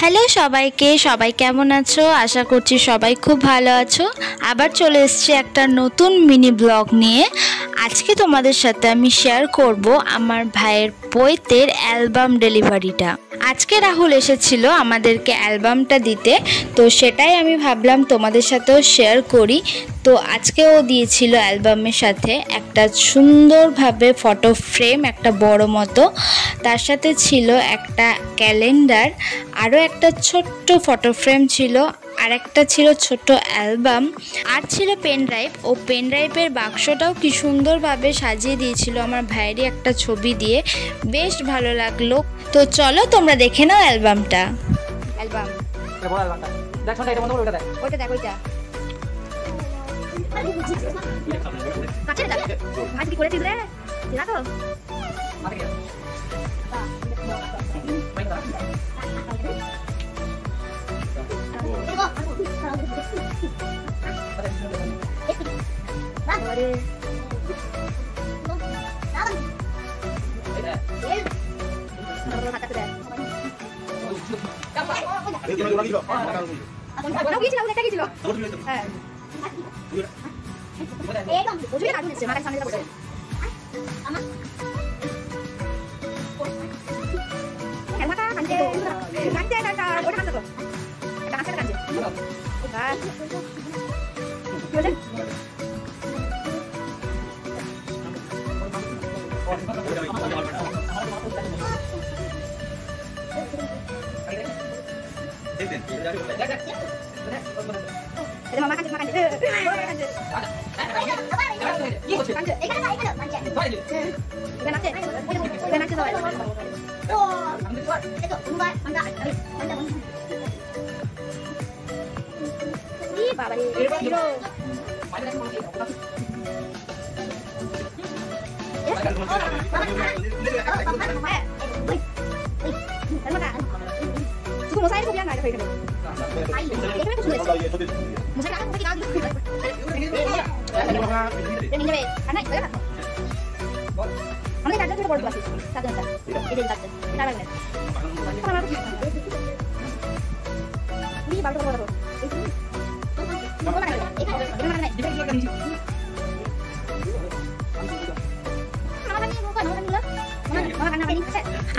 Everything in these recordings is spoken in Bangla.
হ্যালো সবাইকে, সবাই কেমন আছো? আশা করছি সবাই খুব ভালো আছো। আবার চলে এসেছি একটা নতুন মিনি ব্লগ নিয়ে। আজকে তোমাদের সাথে আমি শেয়ার করব আমার ভাইয়ের বইতের অ্যালবাম ডেলিভারিটা। আজকে রাহুল এসেছিল আমাদেরকে অ্যালবামটা দিতে, তো সেটাই আমি ভাবলাম তোমাদের সাথেও শেয়ার করি। তো আজকে ও দিয়েছিল অ্যালবামের সাথে একটা সুন্দরভাবে ফটো ফ্রেম, একটা বড় মতো, তার সাথে ছিল একটা ক্যালেন্ডার, আরও একটা ছোট্ট ফটো ফ্রেম ছিল, আর একটা ছিল ছোট্ট অ্যালবাম, আর ছিল পেন ড্রাইভ। ও পেন ড্রাইভের বাক্সটাও কি সুন্দরভাবে সাজিয়ে দিয়েছিল আমার ভাইয়েরই একটা ছবি দিয়ে, বেশ ভালো লাগলো। তো চলো তোমরা দেখে নাও অ্যালবামটা। অ্যালবাম দেখ, এটা বন্ধ করে ওটা দেখ, ওটা দেখ, ওইটা কাছে দেখ ভাই কি করেছিস রে, ঠিক আছে?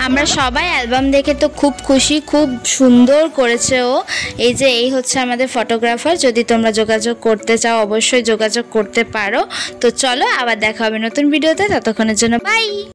আমরা সবাই অ্যালবাম দেখে তো খুব খুশি, খুব সুন্দর করেছে ও। এই হচ্ছে আমাদের ফটোগ্রাফার। যদি তোমরা যোগাযোগ করতে চাও অবশ্যই যোগাযোগ করতে পারো। তো চলো আবার দেখা হবে নতুন ভিডিওতে, ততক্ষণের জন্য বাই।